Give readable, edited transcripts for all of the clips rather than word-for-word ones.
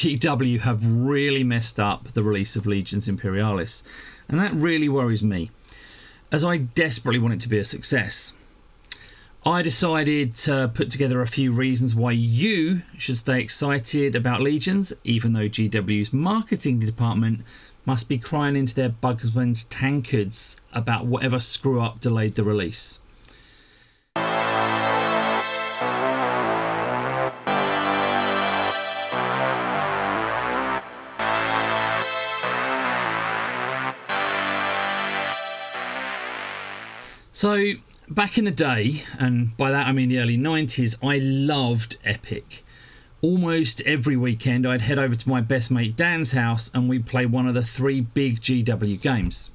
GW have really messed up the release of Legions Imperialis, and that really worries me, as I desperately want it to be a success. I decided to put together a few reasons why you should stay excited about Legions, even though GW's marketing department must be crying into their bugsman's tankards about whatever screw-up delayed the release. So, back in the day, and by that I mean the early 90s, I loved Epic. Almost every weekend I'd head over to my best mate Dan's house and we'd play one of the 3 big GW games.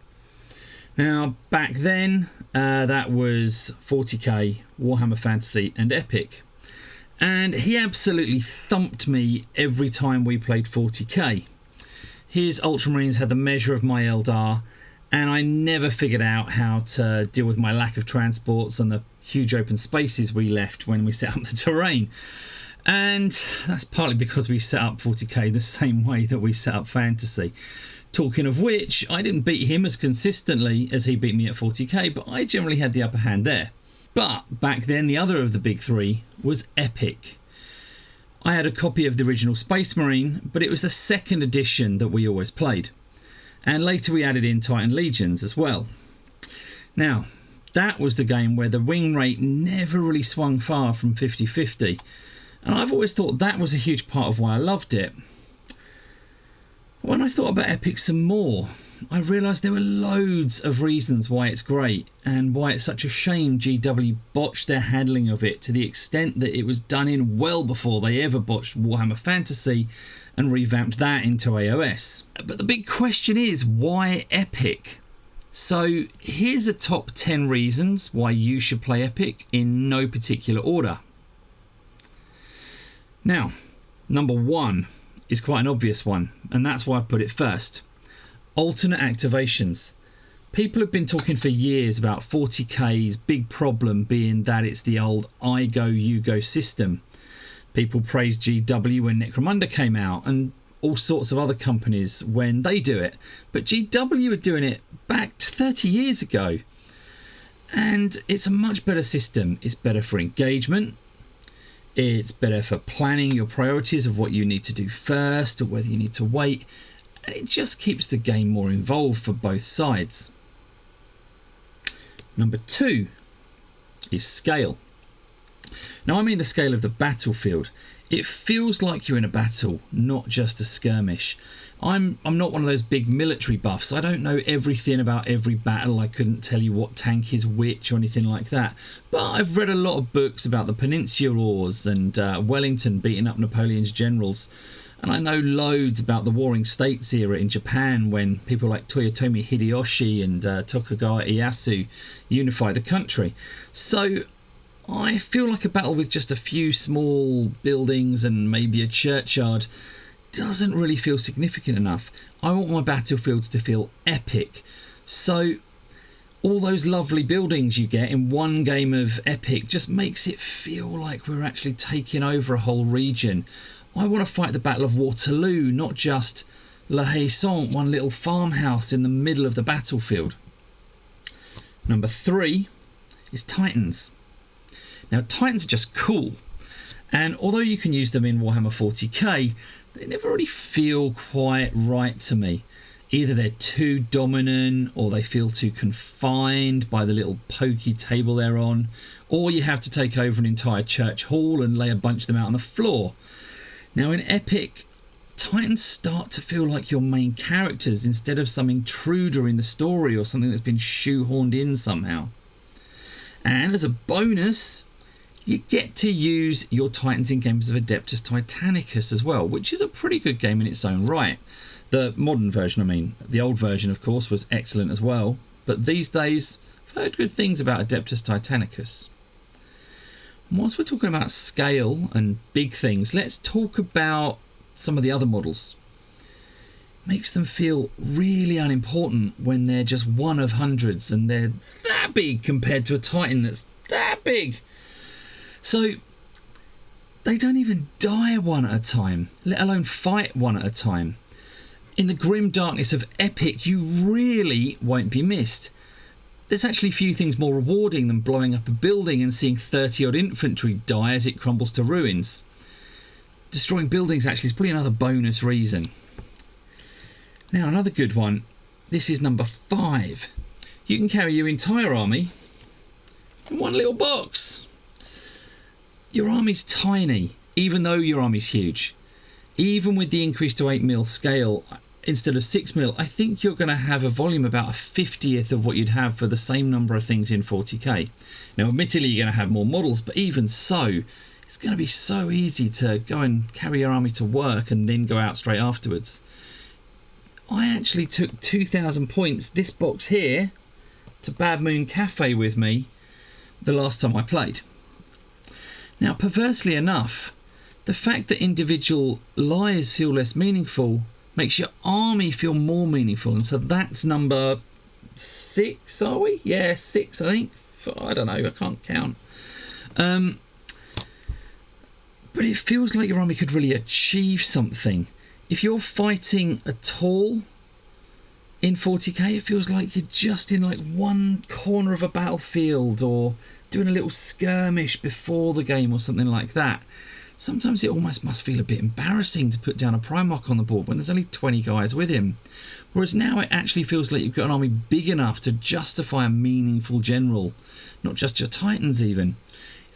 Now, back then, that was 40k, Warhammer Fantasy and Epic. And he absolutely thumped me every time we played 40k. His Ultramarines had the measure of my Eldar, and I never figured out how to deal with my lack of transports and the huge open spaces we left when we set up the terrain. And that's partly because we set up 40k the same way that we set up Fantasy. Talking of which, I didn't beat him as consistently as he beat me at 40k, but I generally had the upper hand there. But back then, the other of the big 3 was Epic. I had a copy of the original Space Marine, but it was the 2nd edition that we always played. And later we added in Titan Legions as well. Now, that was the game where the win rate never really swung far from 50-50. And I've always thought that was a huge part of why I loved it. When I thought about Epic some more, I realised there were loads of reasons why it's great and why it's such a shame GW botched their handling of it to the extent that it was done in well before they ever botched Warhammer Fantasy and revamped that into AOS. But the big question is, why Epic? So here's a top 10 reasons why you should play Epic in no particular order. Now, number 1 is quite an obvious one, and that's why I put it first. Alternate activations. People have been talking for years about 40k's big problem being that it's the old I go, you go system. People praised GW when Necromunda came out, and all sorts of other companies when they do it. But GW are doing it back 30 years ago. And it's a much better system. It's better for engagement. It's better for planning your priorities of what you need to do first or whether you need to wait. And it just keeps the game more involved for both sides. Number 2 is scale. Now I mean the scale of the battlefield. It feels like you're in a battle, not just a skirmish. I'm not one of those big military buffs. I don't know everything about every battle. I couldn't tell you what tank is which or anything like that. But I've read a lot of books about the Peninsula Wars and Wellington beating up Napoleon's generals. And I know loads about the Warring States era in Japan when people like Toyotomi Hideyoshi and Tokugawa Ieyasu unified the country. So I feel like a battle with just a few small buildings and maybe a churchyard doesn't really feel significant enough. I want my battlefields to feel epic. So all those lovely buildings you get in one game of Epic just makes it feel like we're actually taking over a whole region. I want to fight the Battle of Waterloo, not just La Haye-Sainte, one little farmhouse in the middle of the battlefield. Number 3 is Titans. Now, Titans are just cool, and although you can use them in Warhammer 40k, they never really feel quite right to me. Either they're too dominant, or they feel too confined by the little pokey table they're on, or you have to take over an entire church hall and lay a bunch of them out on the floor. Now in Epic, Titans start to feel like your main characters instead of some intruder in the story or something that's been shoehorned in somehow. And as a bonus, you get to use your Titans in games of Adeptus Titanicus as well, which is a pretty good game in its own right. The modern version, I mean. The old version, of course, was excellent as well. But these days, I've heard good things about Adeptus Titanicus. And whilst we're talking about scale and big things, let's talk about some of the other models. Makes them feel really unimportant when they're just one of hundreds and they're that big compared to a Titan that's that big. So they don't even die one at a time, let alone fight one at a time. In the grim darkness of Epic, you really won't be missed. There's actually few things more rewarding than blowing up a building and seeing 30 odd infantry die as it crumbles to ruins. Destroying buildings actually is probably another bonus reason. Now, another good one. This is number 5. You can carry your entire army in one little box. Your army's tiny, even though your army's huge. Even with the increase to 8mm scale instead of 6mm, I think you're going to have a volume about a 50th of what you'd have for the same number of things in 40k. Now, admittedly, you're going to have more models, but even so, it's going to be so easy to go and carry your army to work and then go out straight afterwards. I actually took 2,000 points, this box here, to Bad Moon Cafe with me the last time I played. Now, perversely enough, the fact that individual lives feel less meaningful makes your army feel more meaningful. And so that's number 6, are we? Yeah, 6, I think. I don't know, I can't count. But it feels like your army could really achieve something. If you're fighting at all in 40k, it feels like you're just in like one corner of a battlefield or doing a little skirmish before the game or something like that. Sometimes it almost must feel a bit embarrassing to put down a Primarch on the board when there's only 20 guys with him. Whereas now it actually feels like you've got an army big enough to justify a meaningful general, not just your Titans even.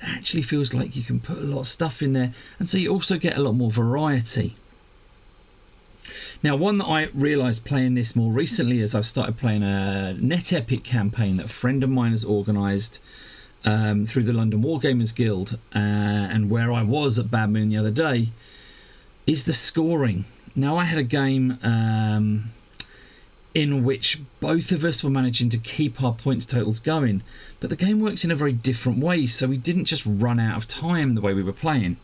It actually feels like you can put a lot of stuff in there, and so you also get a lot more variety. Now, one that I realised playing this more recently is I've started playing a Net Epic campaign that a friend of mine has organised through the London Wargamers Guild, and where I was at Bad Moon the other day, is the scoring. Now, I had a game in which both of us were managing to keep our points totals going, but the game works in a very different way, so we didn't just run out of time the way we were playing.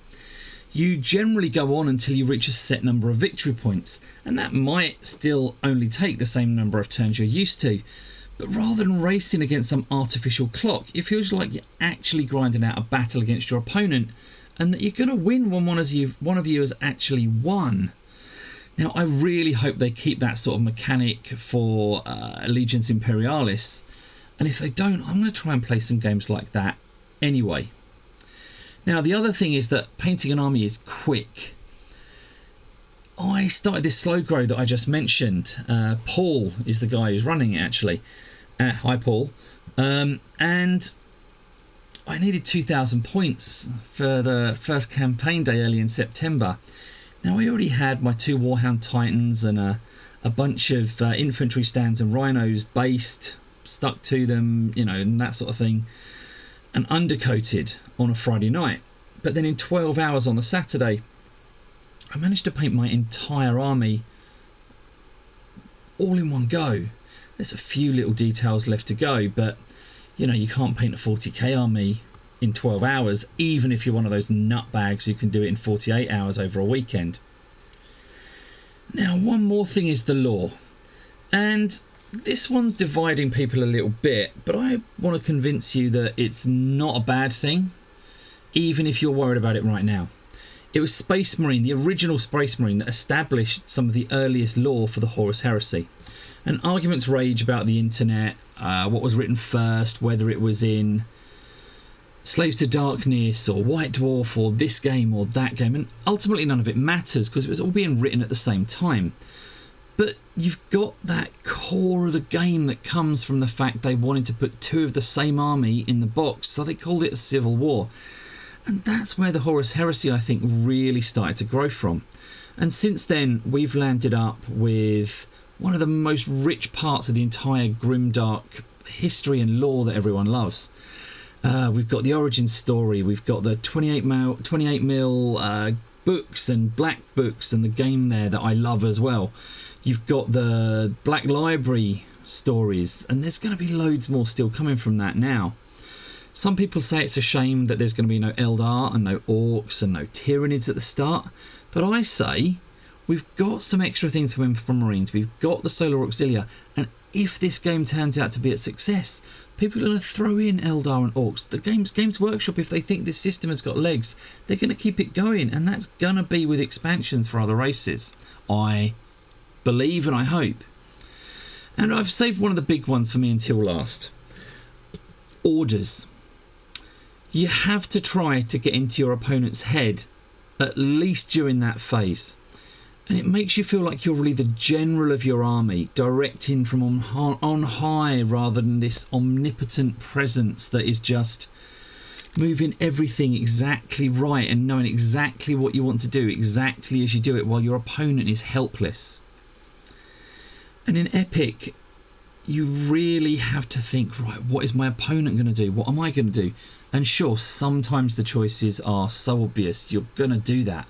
You generally go on until you reach a set number of victory points, and that might still only take the same number of turns you're used to. But rather than racing against some artificial clock, it feels like you're actually grinding out a battle against your opponent, and that you're going to win when one of you has actually won. Now, I really hope they keep that sort of mechanic for Legions Imperialis, and if they don't, I'm going to try and play some games like that anyway. Now, the other thing is that painting an army is quick. I started this slow grow that I just mentioned. Paul is the guy who's running it, actually. Hi, Paul. And I needed 2,000 points for the first campaign day early in September. Now, I already had my 2 Warhound Titans and a bunch of infantry stands and rhinos based, stuck to them, you know, and that sort of thing, and undercoated on a Friday night. But then in 12 hours on the Saturday, I managed to paint my entire army all in one go. There's a few little details left to go, but you know, you can't paint a 40k army in 12 hours, even if you're one of those nutbags who can do it in 48 hours over a weekend. Now, one more thing is the lore, and this one's dividing people a little bit, but I want to convince you that it's not a bad thing, even if you're worried about it right now. It was Space Marine, the original Space Marine, that established some of the earliest lore for the Horus Heresy. And arguments rage about the internet, what was written first, whether it was in Slaves to Darkness or White Dwarf or this game or that game, and ultimately none of it matters because it was all being written at the same time. But you've got that core of the game that comes from the fact they wanted to put 2 of the same army in the box, so they called it a civil war. And that's where the Horus Heresy, I think, really started to grow from. And since then, we've landed up with one of the most rich parts of the entire grimdark history and lore that everyone loves. We've got the origin story, we've got the 28mm books and black books and the game there that I love as well. You've got the Black Library stories, and there's going to be loads more still coming from that now. Some people say it's a shame that there's going to be no Eldar and no Orcs and no Tyranids at the start, but I say we've got some extra things coming from Marines. We've got the Solar Auxilia, and if this game turns out to be a success, People are going to throw in Eldar and Orcs. The Games Workshop, if they think this system has got legs, they're going to keep it going, and that's going to be with expansions for other races. I believe and I hope. And I've saved one of the big ones for me until last. Orders. You have to try to get into your opponent's head, at least during that phase. And it makes you feel like you're really the general of your army, directing from on high rather than this omnipotent presence that is just moving everything exactly right and knowing exactly what you want to do exactly as you do it while your opponent is helpless. And in Epic, you really have to think, right, what is my opponent going to do? What am I going to do? And sure, sometimes the choices are so obvious, you're going to do that.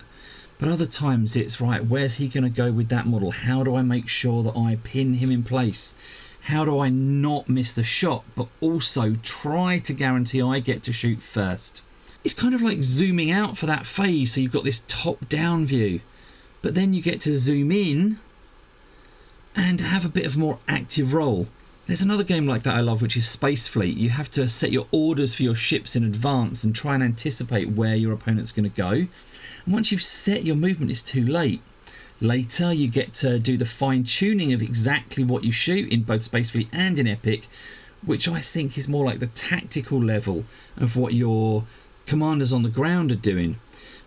But other times it's, right, where's he going to go with that model? How do I make sure that I pin him in place? How do I not miss the shot, but also try to guarantee I get to shoot first? It's kind of like zooming out for that phase, so you've got this top-down view. But then you get to zoom in and have a bit of more active role. There's another game like that I love, which is Space Fleet. You have to set your orders for your ships in advance and try and anticipate where your opponent's going to go. And once you've set your movement, it's too late. Later, you get to do the fine-tuning of exactly what you shoot in both Space Fleet and in Epic, which I think is more like the tactical level of what your commanders on the ground are doing.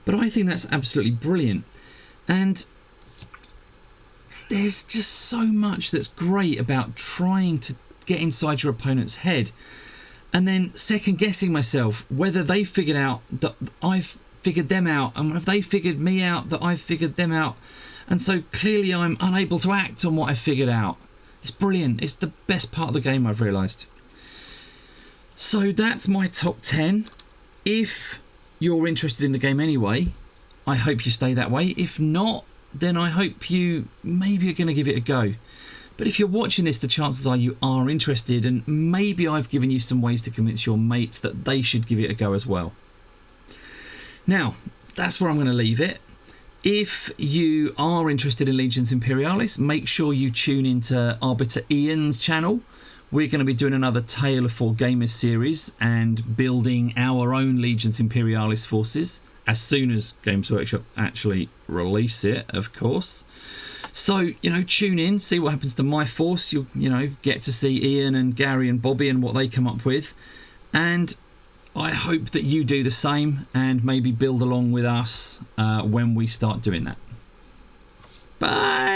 But I think that's absolutely brilliant. And there's just so much that's great about trying to get inside your opponent's head and then second-guessing myself whether they figured out that I've figured them out, and have they figured me out that I've figured them out, and so clearly I'm unable to act on what I figured out. It's brilliant. It's the best part of the game, I've realised. So that's my top 10. If you're interested in the game anyway, I hope you stay that way. If not, then I hope you maybe are going to give it a go. But if you're watching this, the chances are you are interested, and maybe I've given you some ways to convince your mates that they should give it a go as well. Now, that's where I'm going to leave it. If you are interested in Legions Imperialis, make sure you tune into Arbiter Ian's channel. We're going to be doing another Tale of Four Gamers series and building our own Legions Imperialis forces as soon as Games Workshop actually release it, of course. So, tune in, see what happens to my force. You'll, get to see Ian and Gary and Bobby and what they come up with. And I hope that you do the same and maybe build along with us when we start doing that. Bye!